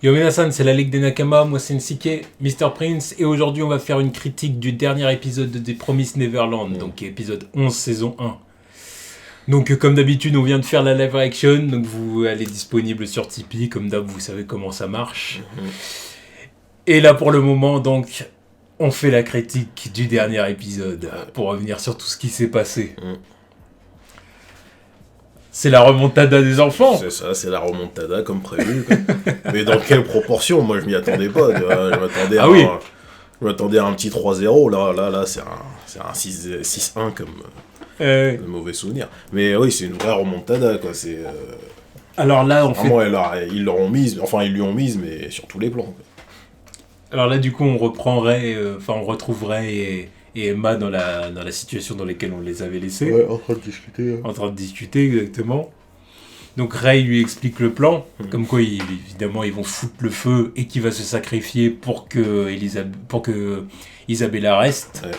Yo Minasan, c'est la Ligue des Nakama, moi c'est Nsike, Mr. Prince, et aujourd'hui on va faire une critique du dernier épisode de The Promised Neverland, donc épisode 11, saison 1. Donc comme d'habitude, on vient de faire la live action, donc elle est disponible sur Tipeee, comme d'hab, vous savez comment ça marche. Et là pour le moment, donc, on fait la critique du dernier épisode, pour revenir sur tout ce qui s'est passé. C'est la remontada des enfants. C'est ça, c'est la remontada comme prévu. Quoi. Mais dans quelle proportion? Moi, je m'y attendais pas. Tu vois. Je m'attendais à un petit 3-0. Là, c'est un 6-1 comme de mauvais souvenir. Mais oui, c'est une vraie remontada. Quoi. Alors là, ils l'auront mise. Enfin, ils lui ont mise, mais sur tous les plans. Quoi. Alors là, du coup, on retrouverait et Emma dans la situation dans laquelle on les avait laissés. Ouais, en train de discuter. En train de discuter, exactement. Donc Ray lui explique le plan, comme quoi évidemment ils vont foutre le feu et qu'il va se sacrifier pour que Isabella reste. Ouais.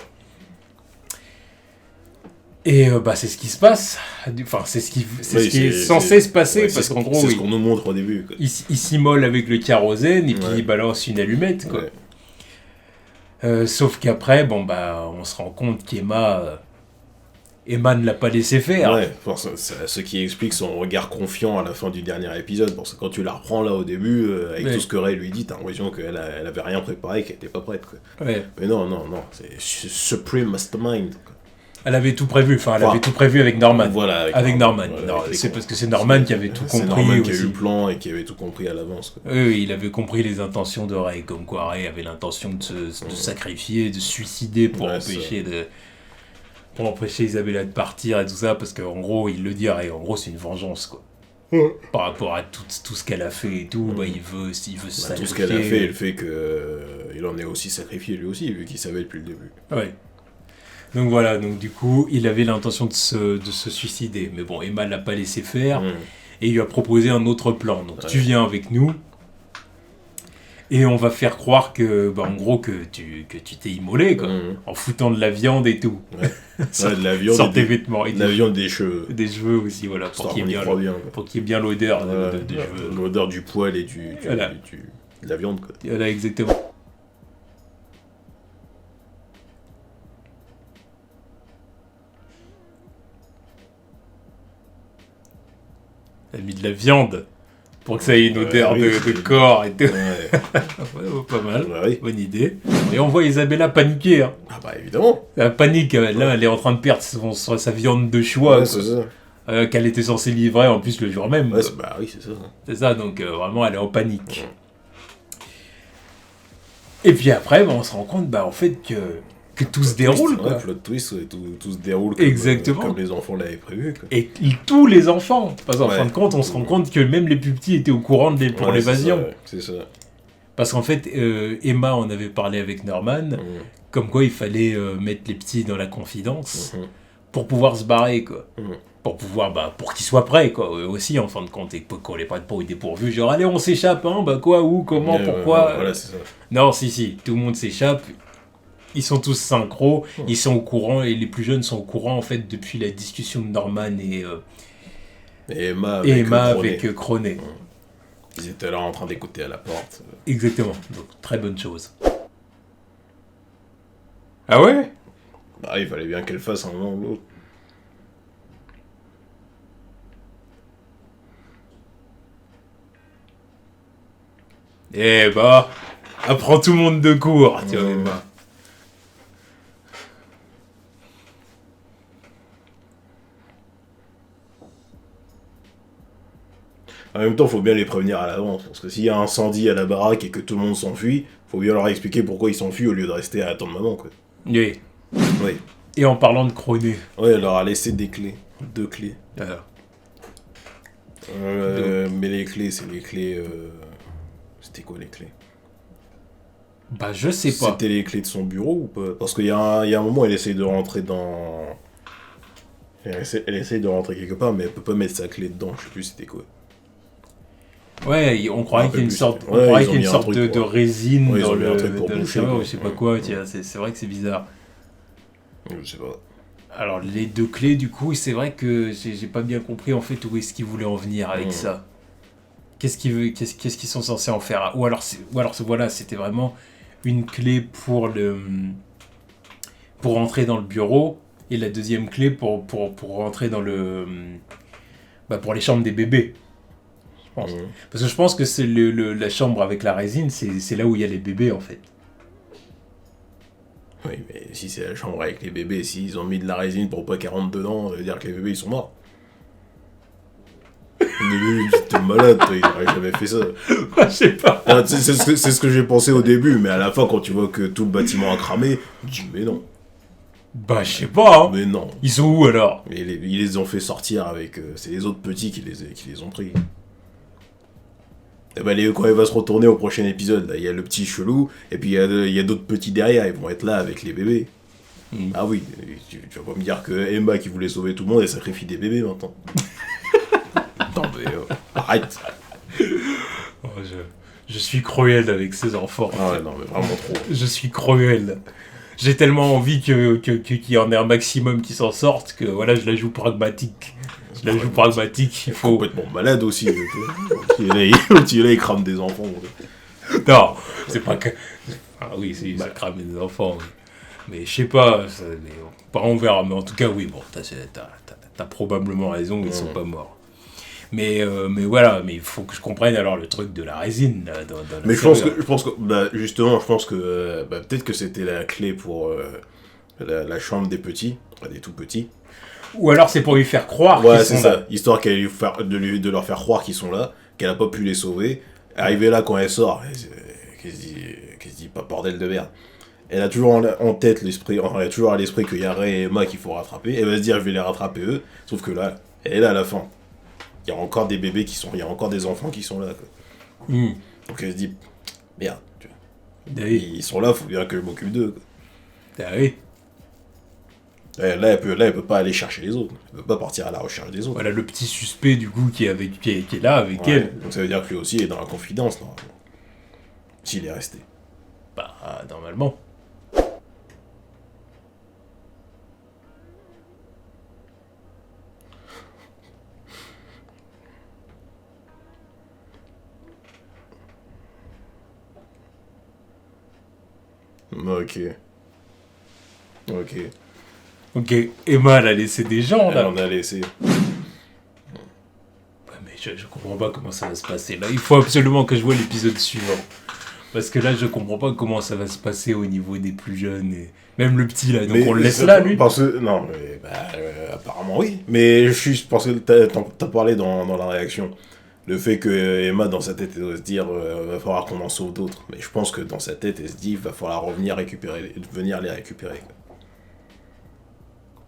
Et c'est ce qui se passe. Enfin, c'est ce qui est censé se passer, parce qu'en gros, c'est ce qu'on nous montre au début. Quoi. Il s'immole avec le kérosène et puis il balance une allumette, quoi. Sauf qu'après, on se rend compte qu'Emma ne l'a pas laissé faire. Ouais, c'est ce qui explique son regard confiant à la fin du dernier épisode. Parce que quand tu la reprends là au début, avec tout ce que Ray lui dit, t'as l'impression qu'elle avait rien préparé, qu'elle était pas prête. Quoi. Ouais. Mais non, c'est Supreme Mastermind. Quoi. Elle avait tout prévu, elle avait tout prévu avec Norman. Voilà, avec Norman. C'est parce que c'est Norman qui avait tout compris. C'est Norman qui a aussi. eu le plan et qui avait tout compris à l'avance. Quoi. Oui, il avait compris les intentions de Ray, comme quoi Ray avait l'intention de se sacrifier, de se suicider pour empêcher Isabella de partir et tout ça, parce qu'en gros, il le dit, Ray, en gros, c'est une vengeance, quoi. Par rapport à tout ce qu'elle a fait et tout, il veut se sacrifier. Tout ce qu'elle a fait, et le fait qu'il en est aussi sacrifié lui aussi, vu qu'il savait depuis le début. Ouais. Donc voilà, du coup, il avait l'intention de se suicider. Mais bon, Emma l'a pas laissé faire et il lui a proposé un autre plan. Donc tu viens avec nous et on va faire croire que, en gros, que tu t'es immolé, quoi, en foutant de la viande et tout. Ouais. De la viande sur tes vêtements. De la viande et des cheveux. Des cheveux aussi, voilà, pour qu'il y ait bien l'odeur des cheveux. L'odeur du poil et de la viande, quoi. Voilà, exactement. Elle a mis de la viande pour que ça ait une odeur de corps et tout. Ouais, pas mal, bonne idée. Et on voit Isabella paniquer. Hein. Ah bah évidemment. Elle panique, là elle est en train de perdre sa viande de choix. Ouais, c'est ça. Qu'elle était censée livrer en plus le jour même. Ouais, oui, c'est ça. C'est ça, donc vraiment elle est en panique. Et puis après, on se rend compte en fait que tout se déroule. Ouais, plot twist, tout se déroule comme les enfants l'avaient prévu. Quoi. Et tous les enfants. Parce qu'en fin de compte, on se rend compte que même les plus petits étaient au courant pour l'évasion. C'est ça. Parce qu'en fait, Emma en avait parlé avec Norman, comme quoi il fallait mettre les petits dans la confidence pour pouvoir se barrer, quoi. Pour qu'ils soient prêts, quoi, aussi, en fin de compte, et qu'on les prenne pas au dépourvu, genre, allez, on s'échappe, hein, quoi, où, comment, pourquoi. Voilà, c'est ça. Non, si, tout le monde s'échappe. Ils sont tous synchro, ils sont au courant, et les plus jeunes sont au courant, en fait, depuis la discussion de Norman et Emma avec Cronet. Ils étaient là en train d'écouter à la porte. Exactement, donc très bonne chose. Ah ouais? Il fallait bien qu'elle fasse un moment ou l'autre. Apprends tout le monde de court, tu vois, Emma. En même temps, faut bien les prévenir à l'avance, parce que s'il y a un incendie à la baraque et que tout le monde s'enfuit, faut bien leur expliquer pourquoi ils s'enfuient au lieu de rester à attendre maman, quoi. Oui. Oui. Et en parlant de Cronet. Ouais, elle leur a laissé 2 clés. Alors. Mais les clés, c'est les clés... C'était quoi les clés? Je sais pas. C'était les clés de son bureau ou pas? Parce qu'il y a un moment, elle essaye de rentrer dans... Elle essaye de rentrer quelque part, mais elle peut pas mettre sa clé dedans, je sais plus c'était quoi. Ouais, on croyait qu'il y a une sorte, de résine dans le serveur, je sais pas quoi, tiens, c'est vrai que c'est bizarre. Je sais pas. Alors, les 2 clés, du coup, c'est vrai que j'ai pas bien compris, en fait, où est-ce qu'ils voulaient en venir avec ça. qu'est-ce qu'ils sont censés en faire? Ou alors voilà, c'était vraiment une clé pour rentrer dans le bureau, et la deuxième clé pour rentrer dans pour les chambres des bébés. Je pense. Parce que je pense que c'est la chambre avec la résine, c'est là où il y a les bébés, en fait. Oui, mais si c'est la chambre avec les bébés, s'ils ont mis de la résine pour pas qu'elle rentre dedans, ça veut dire que les bébés ils sont morts. T'es malade, toi, il n'aurait jamais fait ça. Je sais pas. C'est ce que j'ai pensé au début, mais à la fin, quand tu vois que tout le bâtiment a cramé, tu dis mais non. Je sais pas. Hein. Mais non. Ils sont où alors? Ils les ont fait sortir avec. C'est les autres petits qui les ont pris. Et quand il va se retourner au prochain épisode, il y a le petit chelou, et puis il y a d'autres petits derrière, ils vont être là avec les bébés. Ah oui, tu vas pas me dire que Emma qui voulait sauver tout le monde, elle sacrifie des bébés maintenant. Non mais arrête. Oh, je suis cruel avec ces enfants. Ah ouais, non mais vraiment trop. Je suis cruel. J'ai tellement envie qu'il y en ait un maximum qui s'en sortent que voilà, je la joue pragmatique. Il faut... Complètement malade aussi. Là, il crame des enfants. Non, c'est pas que... Ah oui, ça crame des enfants. Oui. Mais je sais pas, on verra. Mais en tout cas, oui, bon, t'as probablement raison, ils sont pas morts. Mais voilà, mais il faut que je comprenne alors le truc de la résine. Dans mais je pense que justement, peut-être que c'était la clé pour la chambre des petits, des tout petits. Ou alors c'est pour lui faire croire qu'ils sont là. Histoire de leur faire croire qu'ils sont là, qu'elle a pas pu les sauver. Arrivée là quand elle sort, qu'elle se dit pas bordel de merde. Elle a toujours en tête l'esprit, elle a toujours à l'esprit qu'il y a Ray et Emma qu'il faut rattraper. Elle va se dire je vais les rattraper eux. Sauf que là, elle est là à la fin. Il y a encore des bébés il y a encore des enfants qui sont là. Quoi. Donc elle se dit merde. Tu vois. Ils sont là, faut bien que je m'occupe d'eux. Quoi. Oui. Là, elle peut pas aller chercher les autres. Elle peut pas partir à la recherche des autres. Voilà le petit suspect du coup qui est là avec elle. Donc ça veut dire que lui aussi est dans la confidence, normalement. S'il est resté. Normalement. Ok, Emma, elle a laissé des gens, là. Elle en a laissé. Mais je comprends pas comment ça va se passer. Là, il faut absolument que je vois l'épisode suivant. Parce que là, je comprends pas comment ça va se passer au niveau des plus jeunes. Et... même le petit, là. Donc on le laisse là, lui. Non, mais apparemment, oui. Mais parce que t'as parlé dans la réaction. Le fait que Emma, dans sa tête, elle doit se dire va falloir qu'on en sauve d'autres. Mais je pense que dans sa tête, elle se dit va falloir venir les récupérer. Quoi.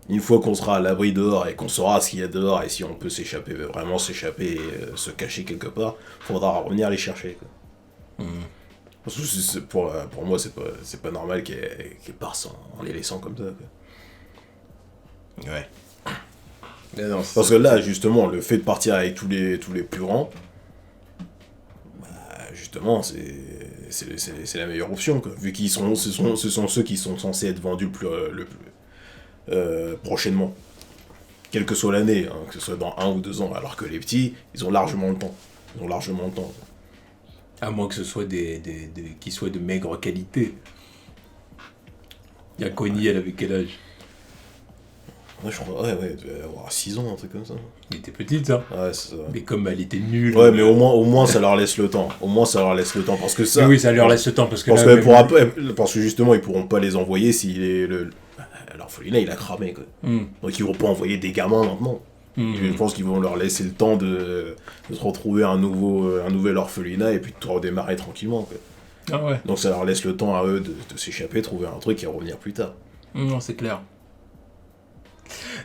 Une fois qu'on sera à l'abri dehors et qu'on saura ce qu'il y a dehors et si on peut vraiment s'échapper et se cacher quelque part, faudra revenir les chercher. Quoi. Parce que pour moi, c'est pas normal qu'elle parte en les laissant comme ça. Quoi. Ouais. Non, parce que là, justement, le fait de partir avec tous les plus grands, justement, c'est la meilleure option, quoi. Vu qu'ils ce sont ceux qui sont censés être vendus le plus prochainement. Quelle que soit l'année, hein, que ce soit dans 1 ou 2 ans, alors que les petits, ils ont largement le temps. À moins que ce soit qu'ils soient de maigre qualité. Il y a Connie, elle avait quel âge? Ouais, elle devait avoir 6 ans, un truc comme ça. Elle était petite, ça. Ouais, c'est ça. Mais comme elle était nulle. Ouais, mais au moins ça leur laisse le temps. Parce que ça. Oui, ça leur laisse le temps. Parce que justement, ils pourront pas les envoyer si l'orphelinat, il a cramé, quoi. Donc ils vont pas envoyer des gamins maintenant. Je pense qu'ils vont leur laisser le temps de se retrouver un nouvel orphelinat et puis de redémarrer tranquillement, quoi. Ah ouais. Donc ça leur laisse le temps à eux de s'échapper, trouver un truc et revenir plus tard. Non, c'est clair.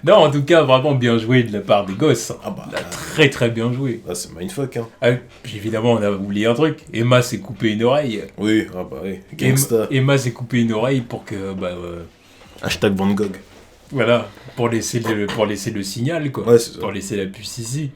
Non, en tout cas, vraiment bien joué de la part des gosses. Très très bien joué. C'est mindfuck, hein. Puis évidemment, on a oublié un truc. Emma s'est coupé une oreille. Oui, Gangsta. Emma s'est coupé une oreille pour que... Hashtag Van Gogh. Voilà, pour laisser le signal, quoi. Ouais, c'est ça. Pour laisser la puce ici.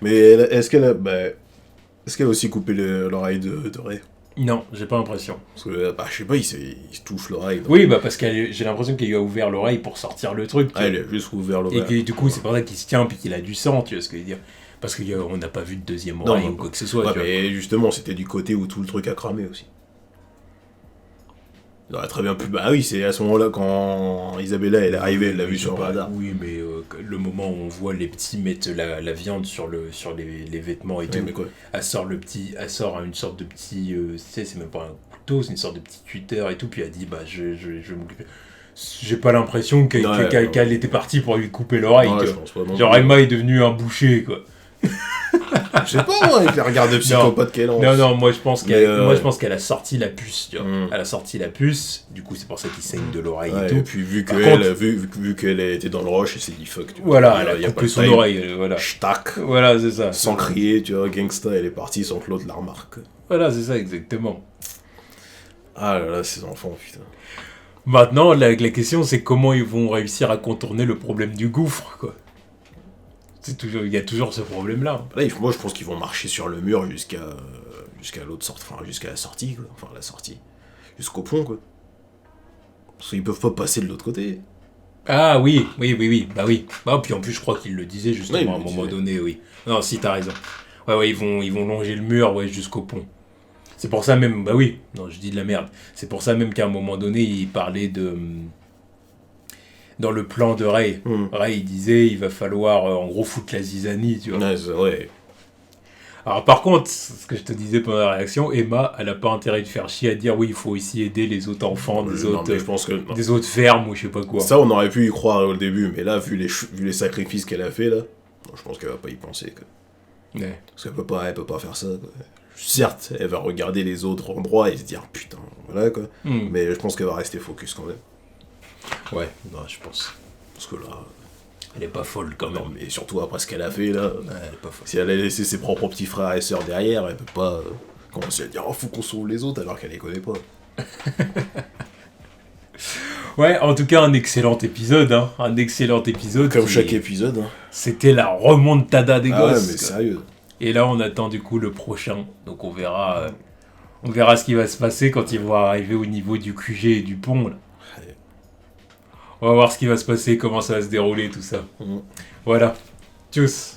Mais est-ce qu'elle a aussi coupé l'oreille de Ray? Non, j'ai pas l'impression. Parce que, je sais pas, il se touche l'oreille. Donc... Oui, parce que j'ai l'impression qu'il lui a ouvert l'oreille pour sortir le truc. Il a juste ouvert l'oreille. Et que, du coup, c'est pour ça qu'il se tient puis qu'il a du sang, tu vois ce que je veux dire. Parce qu'on n'a pas vu de deuxième oreille ou quoi que ce soit. Ouais, mais justement, c'était du côté où tout le truc a cramé aussi. Il aurait très bien pu. Bah oui, c'est à ce moment-là quand Isabella elle est arrivée, elle l'a vu sur le radar. Oui, mais le moment où on voit les petits mettre la viande sur les vêtements et tout, elle sort une sorte de petit. Tu sais, c'est même pas un couteau, c'est une sorte de petit cutter et tout, puis elle dit bah je vais m'occuper. J'ai pas l'impression qu'elle était partie pour lui couper l'oreille. Ouais, je pense pas, genre Emma est devenue un boucher, quoi. Je sais pas, moi, avec les regards de psychopathe qu'elle lance. Non, moi je pense qu'elle a sorti la puce, tu vois. Elle a sorti la puce, du coup c'est pour ça qu'il saigne de l'oreille et tout. Et puis vu qu'elle était dans le rush, elle s'est dit fuck. Tu vois, voilà, elle a coupé son oreille, voilà. Ch'tac. Voilà, c'est ça. Sans crier, tu vois, gangsta, elle est partie sans que l'autre la remarque. Voilà, c'est ça, exactement. Ah là là, ces enfants, putain. Maintenant, la question c'est comment ils vont réussir à contourner le problème du gouffre, quoi. Il y a toujours ce problème-là. Là, moi, je pense qu'ils vont marcher sur le mur jusqu'à l'autre sortie, enfin, jusqu'à la sortie, quoi. Enfin, la sortie. Jusqu'au pont, quoi. Parce qu'ils peuvent pas passer de l'autre côté. Ah oui. Bah oui. Bah, puis en plus, je crois qu'ils le disaient justement à un moment donné, oui. Non, si, t'as raison. Ouais, ils vont longer le mur, jusqu'au pont. C'est pour ça même, bah oui, non, je dis de la merde. C'est pour ça même qu'à un moment donné, il parlait de... Dans le plan de Ray. Ray, il disait, il va falloir, en gros, foutre la zizanie, tu vois. Ouais. Alors, par contre, ce que je te disais pendant la réaction, Emma, elle a pas intérêt de faire chier à dire, oui, il faut aussi aider les autres enfants des autres fermes ou je sais pas quoi. Ça, on aurait pu y croire au début, mais là, vu les sacrifices qu'elle a fait, là, je pense qu'elle va pas y penser, quoi. Ouais. Parce qu'elle peut pas faire ça, quoi. Certes, elle va regarder les autres endroits et se dire, putain, voilà, quoi. Mais je pense qu'elle va rester focus, quand même. Ouais, non, je pense. Parce que là... Elle est pas folle quand même. Non, mais surtout après ce qu'elle a fait là. Ouais, elle est pas folle. Si elle a laissé ses propres petits frères et sœurs derrière, elle peut pas commencer à dire oh faut qu'on sauve les autres alors qu'elle les connaît pas. Ouais, en tout cas un excellent épisode, hein. Un excellent épisode. Comme chaque épisode. Hein. C'était la remontada des gosses. Ouais, mais sérieux. Et là on attend du coup le prochain. Donc on verra ce qui va se passer quand ils vont arriver au niveau du QG et du pont là. On va voir ce qui va se passer, comment ça va se dérouler, tout ça. Voilà. Tchuss.